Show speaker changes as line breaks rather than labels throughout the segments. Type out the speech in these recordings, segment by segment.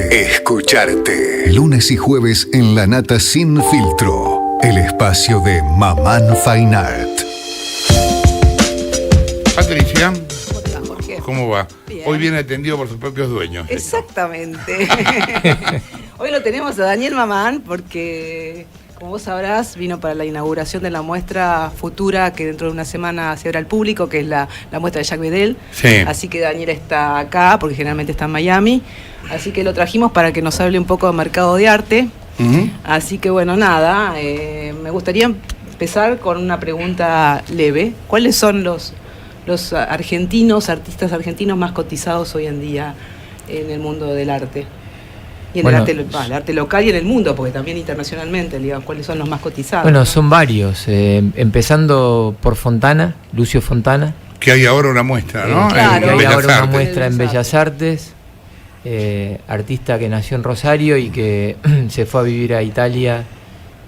Escucharte. Lunes y jueves en La Nata Sin Filtro. El espacio de Mamán Fine Art.
Patricia,
¿Cómo estás, Jorge?
¿cómo va?
Bien.
Hoy viene atendido por sus propios dueños.
Exactamente. Hoy lo tenemos a Daniel Mamán porque, como vos sabrás, vino para la inauguración de la muestra futura que dentro de una semana se abre al público, que es la muestra de Jacques Bedel.
Sí.
Así que Daniel está acá, porque generalmente está en Miami. Así que lo trajimos para que nos hable un poco de mercado de arte.
Ujú.
Así que bueno, nada, me gustaría empezar con una pregunta leve. ¿Cuáles son los artistas argentinos más cotizados hoy en día en el mundo del arte? Y en el arte local y en el mundo, porque también internacionalmente, digamos, ¿cuáles son los más cotizados?
Bueno,
¿no?
son varios, empezando por Fontana, Lucio Fontana.
Que hay ahora una muestra, ¿no?
Claro.
Que hay
Bellas
ahora una
Artes.
muestra en
Bellas
Bellas Artes, artista que nació en Rosario y que se fue a vivir a Italia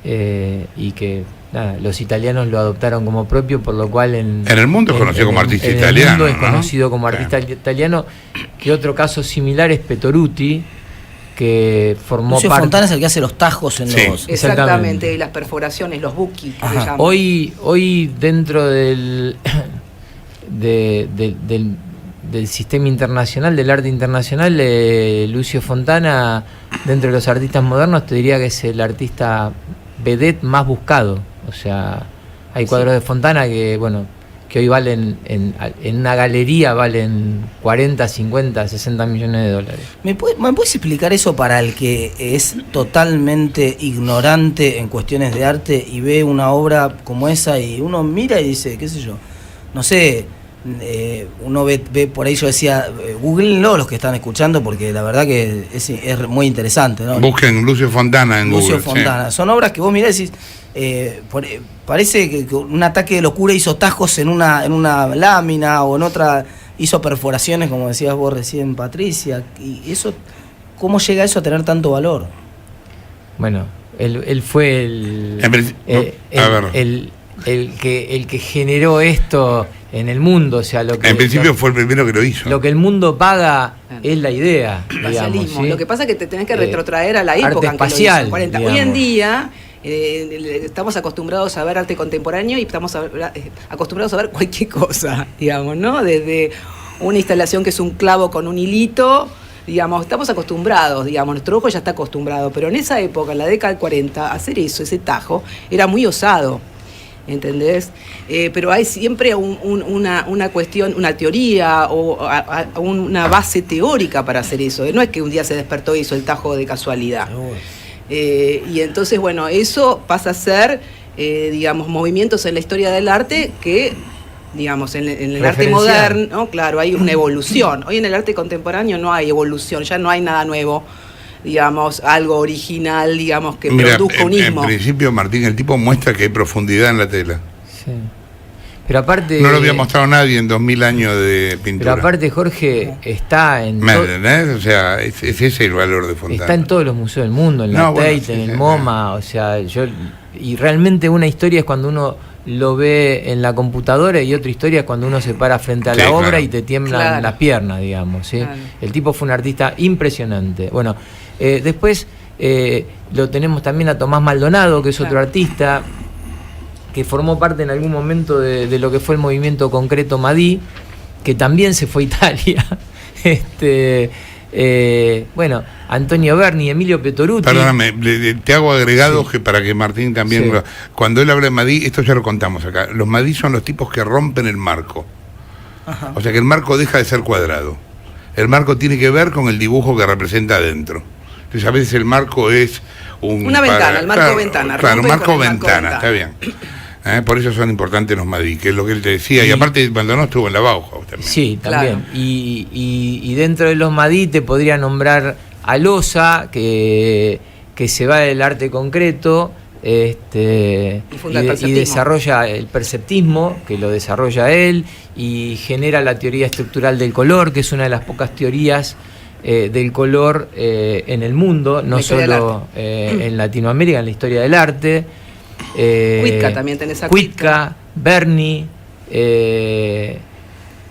y que nada, los italianos lo adoptaron como propio, por lo cual en
el mundo es conocido como artista
en
italiano,
el mundo es
¿no?
conocido como artista italiano. Que otro caso similar es Petoruti, que formó
Lucio
parte...
Fontana es el que hace los tajos en
Sí.
los...
Exactamente, las perforaciones, los buki, que se llaman.
Hoy dentro del sistema internacional, del arte internacional, Lucio Fontana, dentro de los artistas modernos, te diría que es el artista vedette más buscado. O sea, hay cuadros de Fontana que, bueno, que hoy valen, en una galería valen 40, 50, 60 millones de dólares.
¿Me puedes explicar eso para el que es totalmente ignorante en cuestiones de arte y ve una obra como esa y uno mira y dice, qué sé yo, no sé, uno ve por ahí, yo decía, googleenlo los que están escuchando porque la verdad que es muy interesante, ¿no?
Busquen Lucio Fontana en
Lucio
Google.
Fontana. Son obras que vos mirás y decís, parece que un ataque de locura hizo tajos en una lámina o en otra, hizo perforaciones, como decías vos recién, Patricia. Y eso, ¿cómo llega eso a tener tanto valor?
Bueno, él fue el que generó esto en el mundo, o sea,
En principio fue el primero que lo hizo.
Lo que el mundo paga es la idea, digamos.
Espacialismo.
¿sí?
Lo que pasa es que te tenés que retrotraer a la época
arte
en que lo
espacial,
hizo, 40.
digamos.
Hoy en día estamos acostumbrados a ver arte contemporáneo y estamos acostumbrados a ver cualquier cosa, digamos, ¿no? Desde una instalación que es un clavo con un hilito, digamos, estamos acostumbrados, digamos, nuestro ojo ya está acostumbrado, pero en esa época, en la década del 40, hacer eso, ese tajo, era muy osado. ¿Entendés? Pero hay siempre una cuestión, una teoría o una base teórica para hacer eso. No es que un día se despertó y hizo el tajo de casualidad. Y entonces, bueno, eso pasa a ser, digamos, movimientos en la historia del arte que, digamos, en el arte moderno, claro, hay una evolución. Hoy en el arte contemporáneo no hay evolución, ya no hay nada nuevo. Digamos, algo original, digamos, que produzca un ismo.
En principio, Martín, el tipo muestra que hay profundidad en la tela.
Sí. Pero aparte...
No lo había mostrado nadie en 2000 años de pintura.
Pero aparte, Jorge, está en...
¿Me entendés? O sea, es ese el valor de Fontana.
Está en todos los museos del mundo, en la Tate,
sí,
en el MoMA, o sea, y realmente una historia es cuando uno lo ve en la computadora y otra historia es cuando uno se para frente a la obra, claro, y te tiemblan las piernas, digamos, ¿sí? Claro. El tipo fue un artista impresionante. Bueno, después lo tenemos también a Tomás Maldonado, que es otro artista que formó parte en algún momento de lo que fue el movimiento concreto Madí, que también se fue a Italia. Bueno, Antonio Berni, Emilio Petoruti.
Perdóname, te hago agregados que para que Martín también... Sí. Cuando él habla de Madí, esto ya lo contamos acá, los Madí son los tipos que rompen el marco. Ajá. O sea que el marco deja de ser cuadrado. El marco tiene que ver con el dibujo que representa adentro. Entonces a veces el marco es
una ventana, el marco ventana.
Claro, marco ventana, está bien. Por eso son importantes los Madí, que es lo que él te decía. Y aparte Maldonado estuvo en la Bauhaus también.
Sí, también. Claro. Y dentro de los Madí te podría nombrar a Loza, que se va del arte concreto y desarrolla el perceptismo, que lo desarrolla él, y genera la teoría estructural del color, que es una de las pocas teorías del color en el mundo, no solo en Latinoamérica, en la historia del arte.
Cuitca también tenés a
Cuitca, Berni,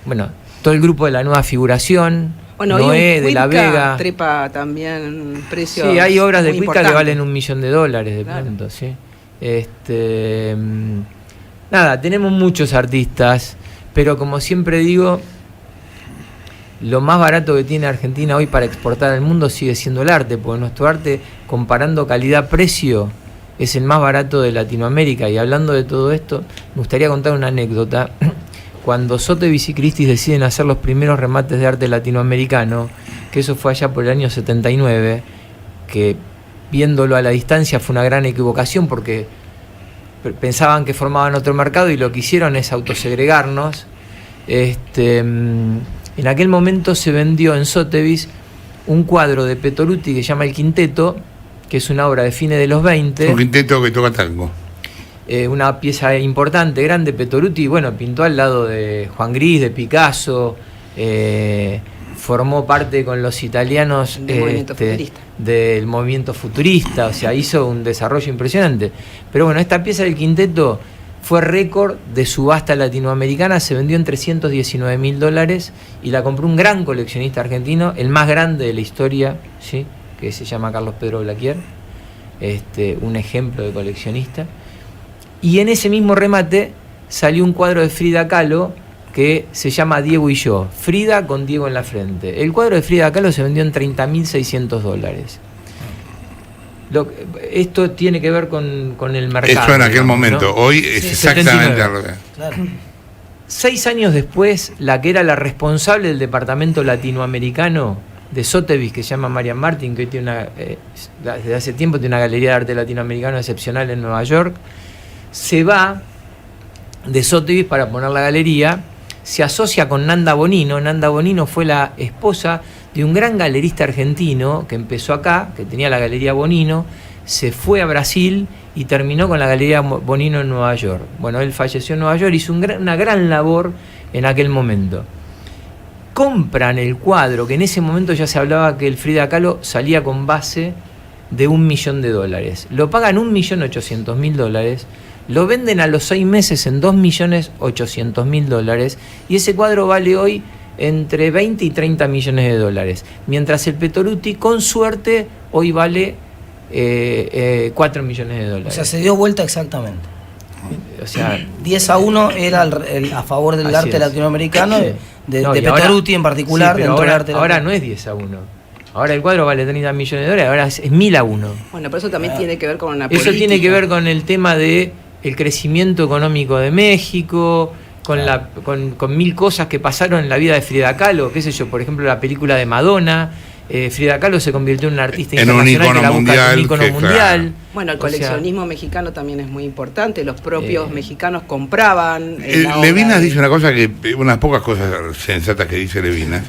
bueno, todo el grupo de la nueva figuración,
Bueno,
Noé de la Vega.
Trepa también precios.
Sí, hay obras de Cuitca que valen $1 millón de
claro.
pronto, sí. Nada, tenemos muchos artistas, pero como siempre digo, lo más barato que tiene Argentina hoy para exportar al mundo sigue siendo el arte, porque nuestro arte, comparando calidad-precio, es el más barato de Latinoamérica. Y hablando de todo esto, me gustaría contar una anécdota. Cuando Sotheby's y Christie's deciden hacer los primeros remates de arte latinoamericano, que eso fue allá por el año 79, que viéndolo a la distancia fue una gran equivocación porque pensaban que formaban otro mercado y lo que hicieron es autosegregarnos. En aquel momento se vendió en Sotheby's un cuadro de Petoruti que se llama El Quinteto, que es una obra de fines de los 20.
Un quinteto que toca tango.
Una pieza importante, grande. Petoruti, bueno, pintó al lado de Juan Gris, de Picasso, formó parte con los italianos del movimiento futurista, o sea, hizo un desarrollo impresionante. Pero bueno, esta pieza del Quinteto fue récord de subasta latinoamericana, se vendió en $319.000 y la compró un gran coleccionista argentino, el más grande de la historia, ¿sí? Que se llama Carlos Pedro Blaquier, un ejemplo de coleccionista. Y en ese mismo remate salió un cuadro de Frida Kahlo que se llama Diego y yo, Frida con Diego en la frente. El cuadro de Frida Kahlo se vendió en $30.600. Esto tiene que ver con el mercado.
Eso en aquel momento, ¿no? Hoy es exactamente al revés.
Claro.
6 años después, la que era la responsable del departamento latinoamericano de Sotheby's, que se llama Marian Martin, que hoy tiene desde hace tiempo tiene una galería de arte latinoamericano excepcional en Nueva York, se va de Sotheby's para poner la galería, se asocia con Nanda Bonino. Nanda Bonino fue la esposa de un gran galerista argentino que empezó acá, que tenía la Galería Bonino, se fue a Brasil y terminó con la Galería Bonino en Nueva York. Bueno, él falleció en Nueva York, hizo una gran labor en aquel momento. Compran el cuadro, que en ese momento ya se hablaba que el Frida Kahlo salía con base de $1 millón. Lo pagan $1.800.000, lo venden a los 6 meses en $2.800.000 y ese cuadro vale hoy entre 20 y 30 millones de dólares. Mientras el Petoruti, con suerte, hoy vale 4 millones de dólares.
O sea, se dio vuelta exactamente.
O sea,
10-1 era a favor del arte
es.
latinoamericano,
Sí.
de
Petoruti
Petoruti en particular.
Sí, pero
dentro del arte
ahora no es 10-1. Ahora el cuadro vale 30 millones de dólares, ahora es 1.000-1.
Bueno, pero eso también tiene que ver con una
Eso
política.
tiene que ver con el tema de el crecimiento económico de México, con mil cosas que pasaron en la vida de Frida Kahlo, qué sé yo, por ejemplo la película de Madonna. Frida Kahlo se convirtió en una artista internacional que la busca en un ícono mundial.
Claro. Bueno, el coleccionismo mexicano también es muy importante. Los propios mexicanos compraban.
Levinas dice una cosa unas pocas cosas sensatas que dice Levinas,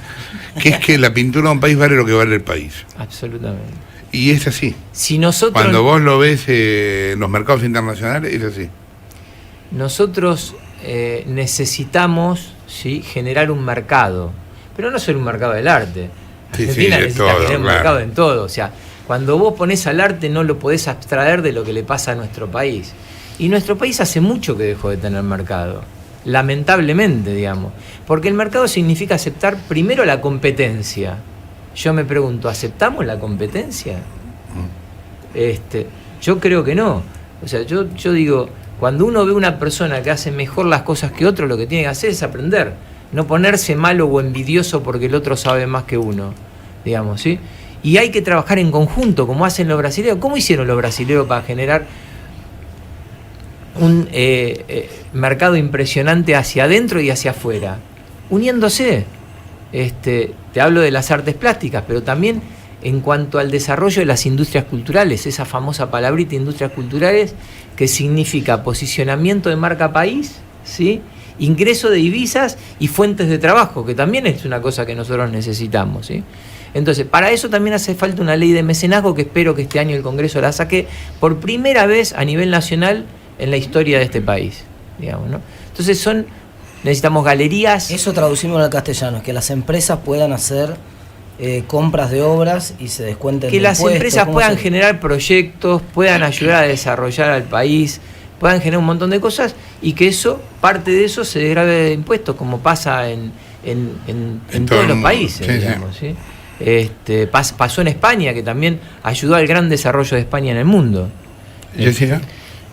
que es que la pintura de un país vale lo que vale el país.
Absolutamente.
Y es así.
Si nosotros,
cuando vos lo ves en los mercados internacionales, es así.
Nosotros necesitamos, ¿sí?, generar un mercado, pero no solo un mercado del arte. Argentina necesita
todo,
generar un mercado en todo. O sea, cuando vos ponés al arte no lo podés abstraer de lo que le pasa a nuestro país. Y nuestro país hace mucho que dejó de tener mercado. Lamentablemente, digamos. Porque el mercado significa aceptar primero la competencia. Yo me pregunto, ¿aceptamos la competencia? Yo creo que no. O sea, yo digo, cuando uno ve una persona que hace mejor las cosas que otro, lo que tiene que hacer es aprender. No ponerse malo o envidioso porque el otro sabe más que uno, digamos, ¿sí? Y hay que trabajar en conjunto, como hacen los brasileños. ¿Cómo hicieron los brasileños para generar un mercado impresionante hacia adentro y hacia afuera? Uniéndose. Te hablo de las artes plásticas, pero también en cuanto al desarrollo de las industrias culturales, esa famosa palabrita industrias culturales, que significa posicionamiento de marca país, ¿sí?, ingreso de divisas y fuentes de trabajo, que también es una cosa que nosotros necesitamos, ¿sí? Entonces, para eso también hace falta una ley de mecenazgo que espero que este año el Congreso la saque por primera vez a nivel nacional en la historia de este país, digamos, ¿no? Entonces necesitamos galerías.
Eso traducimos al castellano, es que las empresas puedan hacer compras de obras y se descuenten
que
de
las
impuestos,
empresas puedan generar proyectos, puedan ayudar a desarrollar al país, puedan generar un montón de cosas y que parte de eso se desgrave de impuestos, como pasa en en todos los países, digamos, ¿sí? Pasó en España, que también ayudó al gran desarrollo de España en el mundo.
Jessica.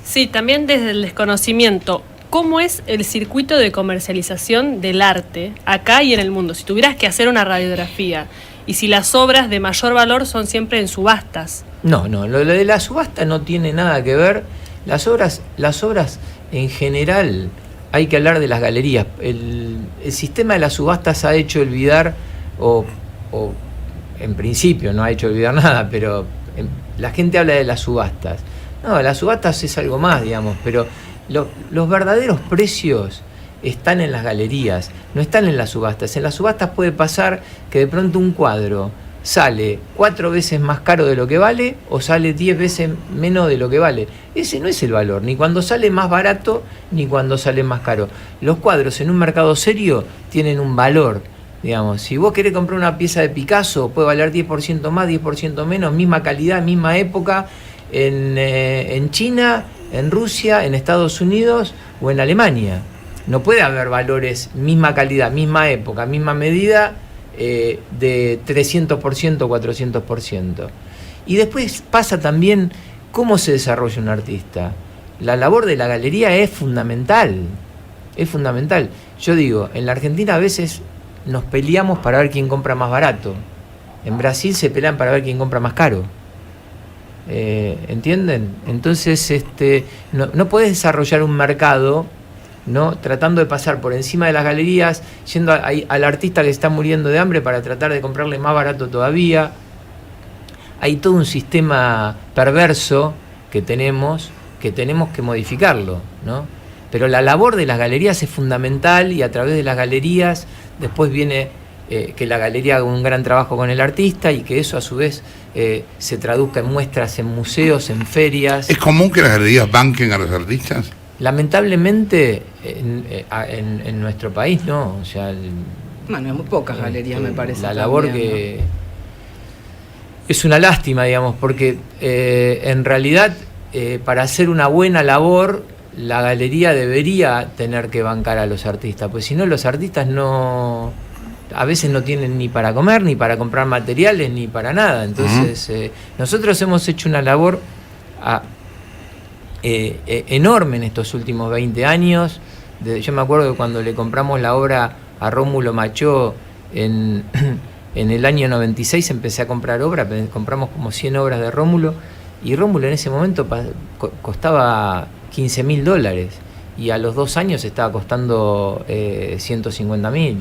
Sí, también desde el desconocimiento, ¿cómo es el circuito de comercialización del arte acá y en el mundo? Si tuvieras que hacer una radiografía, y si las obras de mayor valor son siempre en subastas.
No, lo de la subasta no tiene nada que ver. Las obras en general, hay que hablar de las galerías. El sistema de las subastas ha hecho olvidar, o en principio no ha hecho olvidar nada, pero la gente habla de las subastas. No, las subastas es algo más, digamos, pero los verdaderos precios están en las galerías, no están en las subastas. En las subastas puede pasar que de pronto un cuadro sale 4 veces más caro de lo que vale o sale 10 veces menos de lo que vale. Ese no es el valor, ni cuando sale más barato ni cuando sale más caro. Los cuadros en un mercado serio tienen un valor. Digamos, si vos querés comprar una pieza de Picasso, puede valer 10% más, 10% menos, misma calidad, misma época, en China, en Rusia, en Estados Unidos o en Alemania. No puede haber valores, misma calidad, misma época, misma medida, de 300%, 400%. Y después pasa también cómo se desarrolla un artista. La labor de la galería es fundamental. Es fundamental. Yo digo, en la Argentina a veces nos peleamos para ver quién compra más barato. En Brasil se pelean para ver quién compra más caro. ¿Entienden? Entonces no podés desarrollar un mercado, ¿no?, tratando de pasar por encima de las galerías, yendo al artista que está muriendo de hambre para tratar de comprarle más barato todavía. Hay todo un sistema perverso que tenemos que modificarlo, ¿no? Pero la labor de las galerías es fundamental, y a través de las galerías después viene que la galería haga un gran trabajo con el artista, y que eso a su vez se traduzca en muestras, en museos, en ferias.
¿Es común que las galerías banquen a los artistas?
Lamentablemente en nuestro país no, o sea,
bueno, hay muy pocas galerías, me parece.
La labor también, que es una lástima, digamos, porque en realidad para hacer una buena labor la galería debería tener que bancar a los artistas, pues si no los artistas a veces no tienen ni para comer, ni para comprar materiales, ni para nada. Entonces nosotros hemos hecho una labor enorme en estos últimos 20 años. Yo me acuerdo que cuando le compramos la obra a Rómulo Machó en el año 96, empecé a comprar obras, compramos como 100 obras de Rómulo, y Rómulo en ese momento costaba $15.000, y a los 2 años estaba costando 150.000.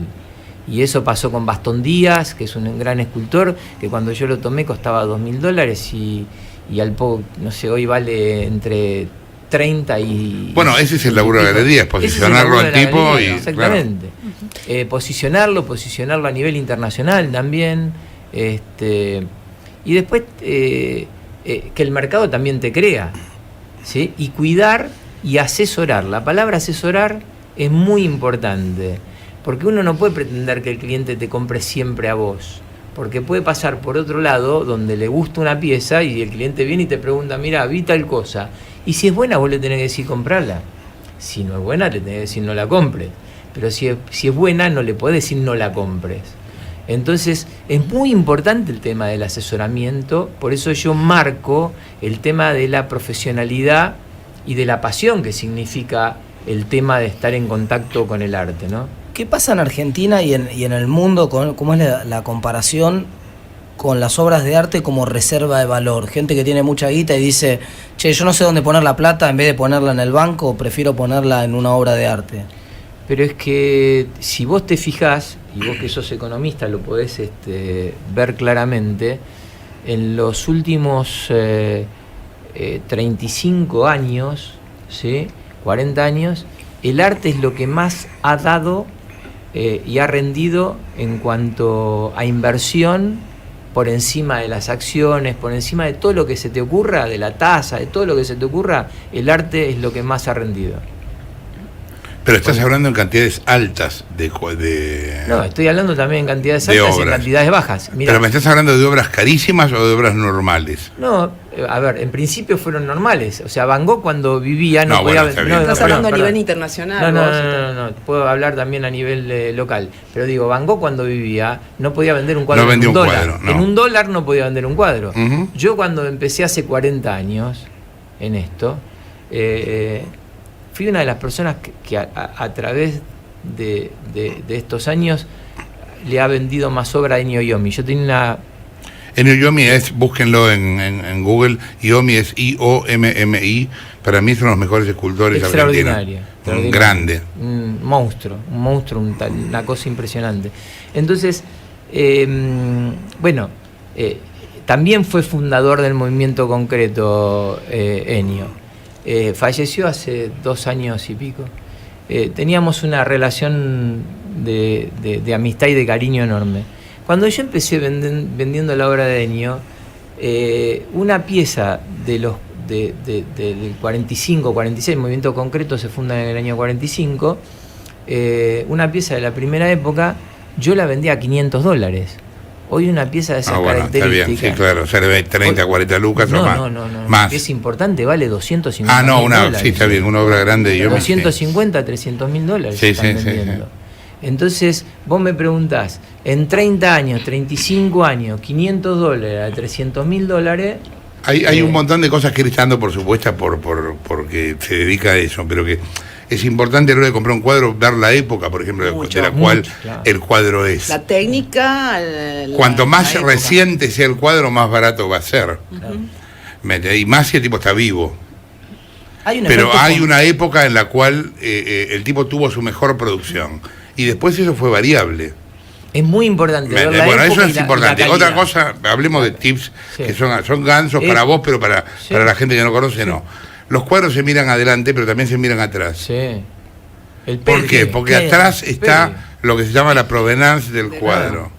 Y eso pasó con Bastón Díaz, que es un gran escultor, que cuando yo lo tomé costaba $2.000, y al poco, no sé, hoy vale entre 30 y... Bueno,
ese es el laburo de la galería, es posicionarlo al tipo
galería, y... Exactamente. Claro. Posicionarlo a nivel internacional también, y después que el mercado también te crea, ¿sí? Y cuidar y asesorar. La palabra asesorar es muy importante, porque uno no puede pretender que el cliente te compre siempre a vos, porque puede pasar por otro lado donde le gusta una pieza y el cliente viene y te pregunta, mira, vi tal cosa, y si es buena vos le tenés que decir comprarla, si no es buena le tenés que decir no la compres, pero si es buena no le podés decir no la compres. Entonces es muy importante el tema del asesoramiento, por eso yo marco el tema de la profesionalidad y de la pasión que significa el tema de estar en contacto con el arte, ¿no?
¿Qué pasa en Argentina y en el mundo? ¿Cómo es la comparación con las obras de arte como reserva de valor? Gente que tiene mucha guita y dice, che, yo no sé dónde poner la plata, en vez de ponerla en el banco, prefiero ponerla en una obra de arte.
Pero es que si vos te fijás, y vos que sos economista lo podés ver claramente, en los últimos 35 años, ¿sí?, 40 años, el arte es lo que más ha dado y ha rendido en cuanto a inversión, por encima de las acciones, por encima de todo lo que se te ocurra, de la tasa, de todo lo que se te ocurra, el arte es lo que más ha rendido.
Pero estás hablando en cantidades altas de...
No, estoy hablando también en cantidades altas y en cantidades bajas. Mirá,
pero me estás hablando de obras carísimas o de obras normales.
No, a ver, en principio fueron normales. O sea, Van Gogh cuando vivía no podía...
Estás hablando a nivel internacional.
No, puedo hablar también a nivel local. Pero digo, Van Gogh cuando vivía no podía vender un cuadro en un dólar. En un dólar no podía vender un cuadro. Yo cuando empecé hace 40 años en esto, fui una de las personas que a través de estos años le ha vendido más obra a Ennio Iommi. Yo tenía una...
Ennio Iommi búsquenlo en Google, Iommi es I-O-M-M-I, para mí son los mejores escultores argentinos. Un grande.
Un monstruo, una cosa impresionante. Entonces, también fue fundador del movimiento concreto Ennio. Falleció hace 2 años y pico. Teníamos una relación de amistad y de cariño enorme. Cuando yo empecé vendiendo la obra de Ennio, una pieza del 45, 46, el movimiento concreto se funda en el año 45, una pieza de la primera época, yo la vendía a $500. Hoy una pieza de esas características...
Está bien, sí, claro, se le ve 30, 40 lucas o más.
No,
más.
Es importante, vale $250.000.
Sí, está bien, una obra grande.
250, $300.000
sí,
están vendiendo. Entonces, vos me preguntás, en 30 años, 35 años, $500 a $300.000...
Hay un montón de cosas que él está dando por supuesta porque se dedica a eso, pero que es importante a la hora de comprar un cuadro, ver la época, por ejemplo, de la cual el cuadro es.
La técnica...
Cuanto más reciente sea el cuadro, más barato va a ser. Y más si el tipo está vivo. Pero hay una época en la cual el tipo tuvo su mejor producción. Y después eso fue variable.
Es muy importante.
Eso es importante. Otra cosa, hablemos de tips que son gansos para vos, pero para la gente que no conoce, no. Los cuadros se miran adelante, pero también se miran atrás.
Sí.
¿Por qué? Porque atrás está lo que se llama la provenance del cuadro.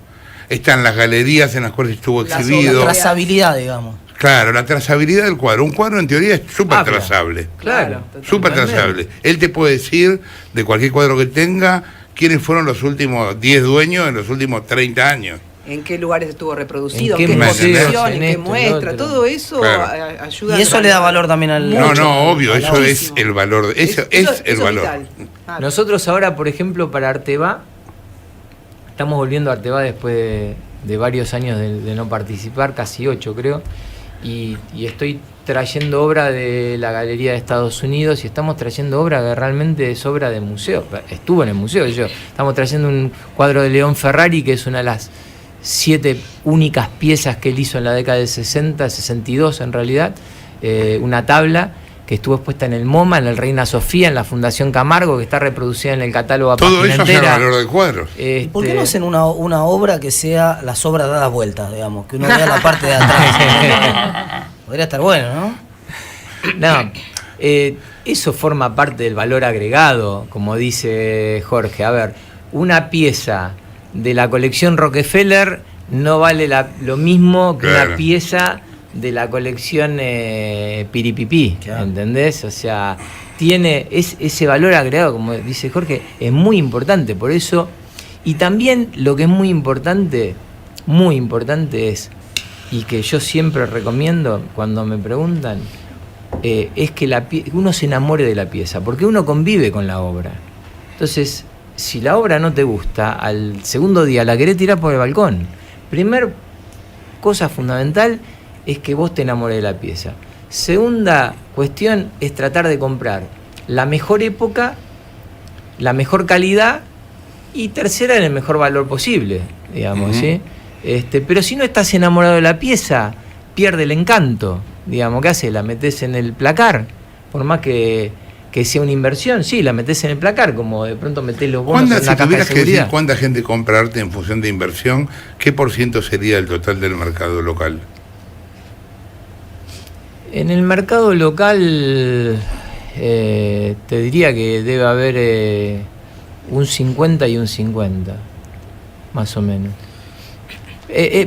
Están las galerías en las cuales estuvo exhibido.
La trazabilidad, digamos.
Claro, la trazabilidad del cuadro. Un cuadro en teoría es súper trazable.
Claro.
Súper trazable. Él te puede decir de cualquier cuadro que tenga quiénes fueron los últimos 10 dueños en los últimos 30 años.
En qué lugares estuvo reproducido,
en
qué
exposición,
en qué muestra, todo eso ayuda.
Y eso le da valor también al...
obvio, eso es el valor. Eso es el valor.
Nosotros ahora, por ejemplo, para Arteba, estamos volviendo a Arteba después de varios años de no participar, casi 8 creo, y estoy trayendo obra de la Galería de Estados Unidos y estamos trayendo obra que realmente es obra de museo. Estuvo en el museo. Estamos trayendo un cuadro de León Ferrari, que es una de las 7 únicas piezas que él hizo en la década de 60, 62 en realidad, una tabla que estuvo expuesta en el MoMA, en el Reina Sofía, en la Fundación Camargo, que está reproducida en el catálogo a
todo
página
eso
entera.
hace el valor de cuadros.
¿Por qué no hacen una obra que sea las obras dadas vueltas, digamos? Que uno vea la parte de atrás. Podría estar bueno, ¿no?
No, eso forma parte del valor agregado, como dice Jorge. A ver, una pieza de la colección Rockefeller no vale lo mismo que una pieza de la colección Piripipí, ¿entendés? O sea, tiene ese valor agregado, como dice Jorge, es muy importante. Por eso, y también lo que es muy importante es, y que yo siempre recomiendo cuando me preguntan, es que uno se enamore de la pieza, porque uno convive con la obra. Entonces, si la obra no te gusta, al segundo día la querés tirar por el balcón. Primer cosa fundamental es que vos te enamores de la pieza. Segunda cuestión es tratar de comprar la mejor época, la mejor calidad, y tercera en el mejor valor posible, digamos, ¿sí? Pero si no estás enamorado de la pieza, pierde el encanto, digamos. ¿Qué haces? La metés en el placar, por más que sea una inversión, sí, la metés en el placar, como de pronto metés los bonos en la caja de seguridad. Que decir
cuánta gente compra arte en función de inversión, ¿qué % sería el total del mercado local?
En el mercado local te diría que debe haber un 50 y un 50, más o menos.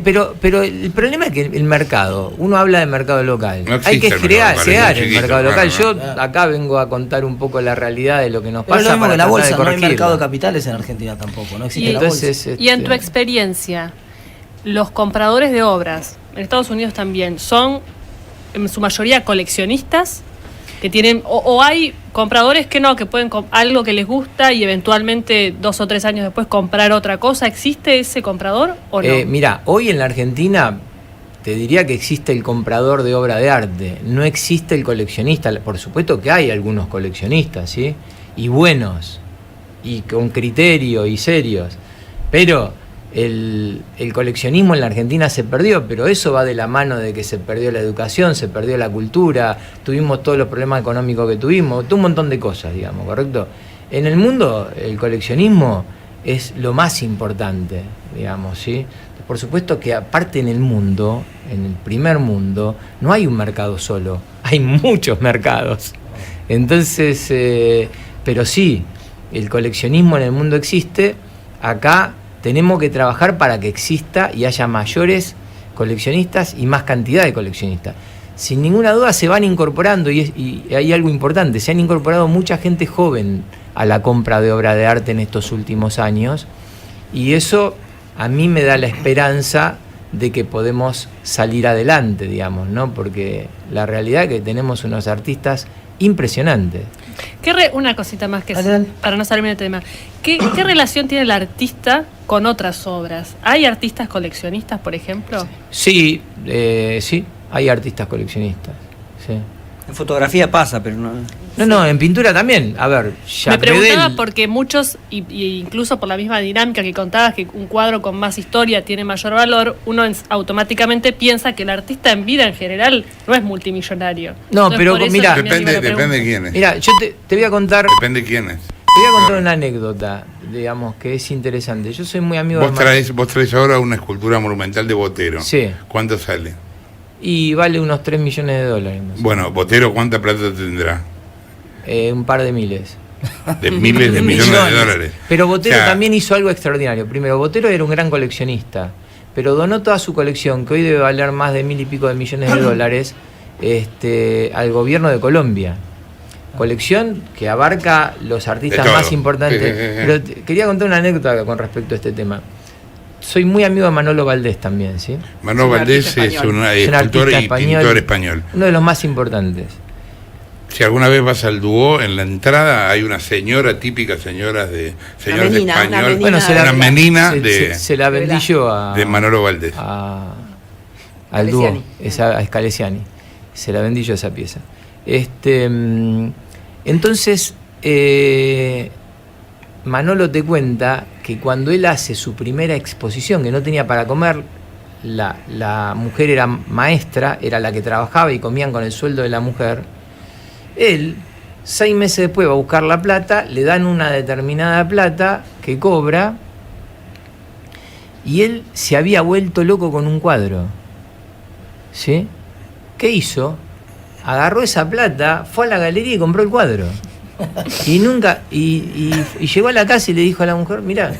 Pero el problema es que el mercado, uno habla de mercado local, hay que crear el mercado local. Yo acá vengo a contar un poco la realidad de lo que nos pasa.
Pero lo mismo que la bolsa, no hay mercado de capitales en Argentina tampoco, no existe la bolsa.
Y en tu experiencia, los compradores de obras, en Estados Unidos también, son en su mayoría coleccionistas que tienen, o hay compradores que no, que pueden algo que les gusta y eventualmente 2 o 3 años después comprar otra cosa? ¿Existe ese comprador o no?
Mira, hoy en la Argentina te diría que existe el comprador de obra de arte, no existe el coleccionista. Por supuesto que hay algunos coleccionistas, ¿sí? Y buenos, y con criterio y serios, pero el coleccionismo en la Argentina se perdió, pero eso va de la mano de que se perdió la educación, se perdió la cultura, tuvimos todos los problemas económicos que tuvimos, un montón de cosas, digamos, ¿correcto? En el mundo el coleccionismo es lo más importante, digamos, ¿sí? Por supuesto que aparte en el mundo, en el primer mundo, no hay un mercado solo, hay muchos mercados. Entonces, pero sí, el coleccionismo en el mundo existe. Acá tenemos que trabajar para que exista y haya mayores coleccionistas y más cantidad de coleccionistas. Sin ninguna duda se van incorporando, y hay algo importante, se han incorporado mucha gente joven a la compra de obra de arte en estos últimos años, y eso a mí me da la esperanza de que podemos salir adelante, digamos, ¿no? Porque la realidad es que tenemos unos artistas impresionantes.
Una cosita más que para no salirme del tema. ¿Qué relación tiene el artista con otras obras? ¿Hay artistas coleccionistas, por ejemplo?
Sí, sí, hay artistas coleccionistas. Sí.
En fotografía pasa, pero no...
No, en pintura también. A ver,
me preguntaba porque muchos, y incluso por la misma dinámica que contabas, que un cuadro con más historia tiene mayor valor, uno automáticamente piensa que el artista en vida en general no es multimillonario.
No, entonces, pero mira,
depende de quién es.
Mira, yo te voy a contar.
Depende de quién es.
Te voy a contar una anécdota, digamos, que es interesante. Yo soy muy amigo de...
Vos traes ahora una escultura monumental de Botero.
Sí.
¿Cuánto sale?
Y vale unos $3 millones. No sé.
Bueno, Botero, ¿cuánta plata tendrá?
Un par de miles.
De miles de millones de dólares.
Pero Botero también hizo algo extraordinario. Primero, Botero era un gran coleccionista, pero donó toda su colección, que hoy debe valer más de 1.000 y pico de millones de dólares, al gobierno de Colombia. Colección que abarca los artistas más importantes. Pero quería contar una anécdota con respecto a este tema. Soy muy amigo de Manolo Valdés también, ¿sí?
Manolo Valdés es un escultor y pintor español.
Uno de los más importantes.
Si alguna vez vas al Duo, en la entrada hay una señora, típica señora de señores español, una menina
se la vendí yo
de Manolo Valdés
al Duo, a Scalesiani. Se la vendí yo esa pieza. Entonces Manolo te cuenta que cuando él hace su primera exposición, que no tenía para comer, la mujer era maestra, era la que trabajaba y comían con el sueldo de la mujer. Él, 6 meses después, va a buscar la plata, le dan una determinada plata que cobra, y él se había vuelto loco con un cuadro. ¿Sí? ¿Qué hizo? Agarró esa plata, fue a la galería y compró el cuadro. Y nunca, y llegó a la casa y le dijo a la mujer, mirá,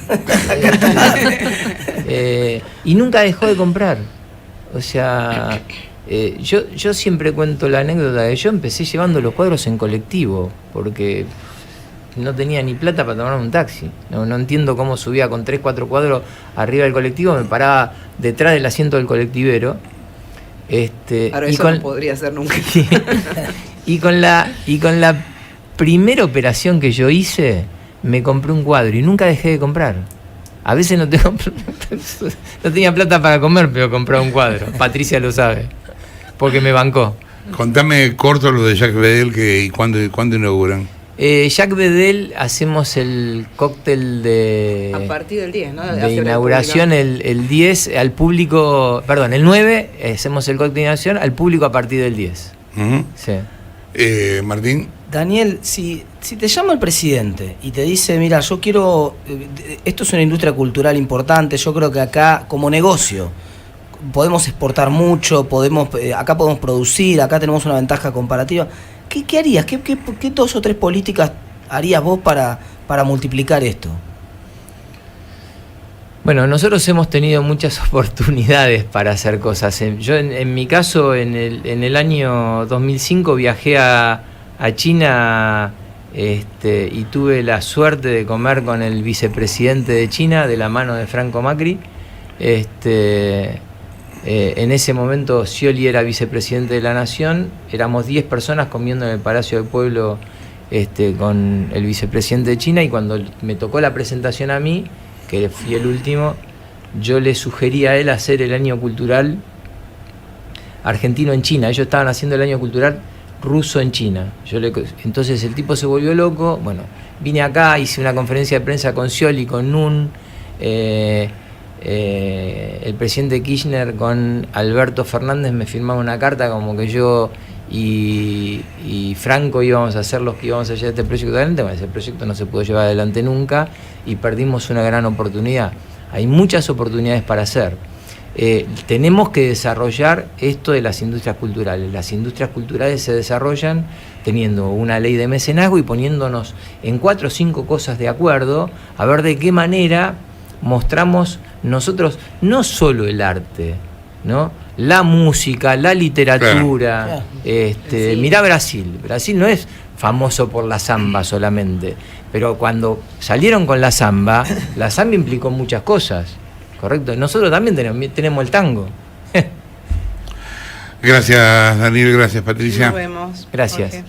y nunca dejó de comprar. O sea, yo siempre cuento la anécdota de yo empecé llevando los cuadros en colectivo, porque no tenía ni plata para tomar un taxi. No entiendo cómo subía con 3-4 cuadros arriba del colectivo, me paraba detrás del asiento del colectivero.
Ahora eso no podría ser nunca.
y con la primera operación que yo hice, me compré un cuadro y nunca dejé de comprar. A veces no tenía plata para comer, pero compraba un cuadro. Patricia lo sabe, porque me bancó.
Contame corto lo de Jacques Bedel, y cuándo inauguran.
Jacques Bedel, hacemos el cóctel de...
A partir del 10, ¿no?
De inauguración el 10 al público, perdón, el 9 hacemos el cóctel de inauguración al público a partir del 10.
Uh-huh.
Sí.
Martín.
Daniel, si te llama el presidente y te dice, mira, yo quiero, esto es una industria cultural importante, yo creo que acá como negocio podemos exportar mucho, acá podemos producir, acá tenemos una ventaja comparativa, ¿qué harías? ¿Qué 2 o 3 políticas harías vos para multiplicar esto?
Bueno, nosotros hemos tenido muchas oportunidades para hacer cosas. Yo en mi caso, en el año 2005 viajé a China y tuve la suerte de comer con el vicepresidente de China de la mano de Franco Macri. En ese momento Scioli era vicepresidente de la Nación, éramos 10 personas comiendo en el Palacio del Pueblo con el vicepresidente de China, y cuando me tocó la presentación a mí, que fui el último, yo le sugerí a él hacer el año cultural argentino en China. Ellos estaban haciendo el año cultural ruso en China. Entonces el tipo se volvió loco. Bueno, vine acá, hice una conferencia de prensa con Scioli, con Nun, el presidente Kirchner con Alberto Fernández me firmaba una carta como que yo y Franco íbamos a ser los que íbamos a llevar este proyecto adelante. Bueno, ese proyecto no se pudo llevar adelante nunca y perdimos una gran oportunidad. Hay muchas oportunidades para hacer. Tenemos que desarrollar esto de las industrias culturales. Las industrias culturales se desarrollan teniendo una ley de mecenazgo y poniéndonos en 4 o 5 cosas de acuerdo, a ver de qué manera mostramos nosotros no solo el arte, ¿no? La música, la literatura. Sí. Mirá Brasil. Brasil no es famoso por la samba solamente, pero cuando salieron con la samba implicó muchas cosas. Correcto, nosotros también tenemos el tango.
Gracias, Daniel, gracias, Patricia.
Nos vemos.
Gracias.
Jorge.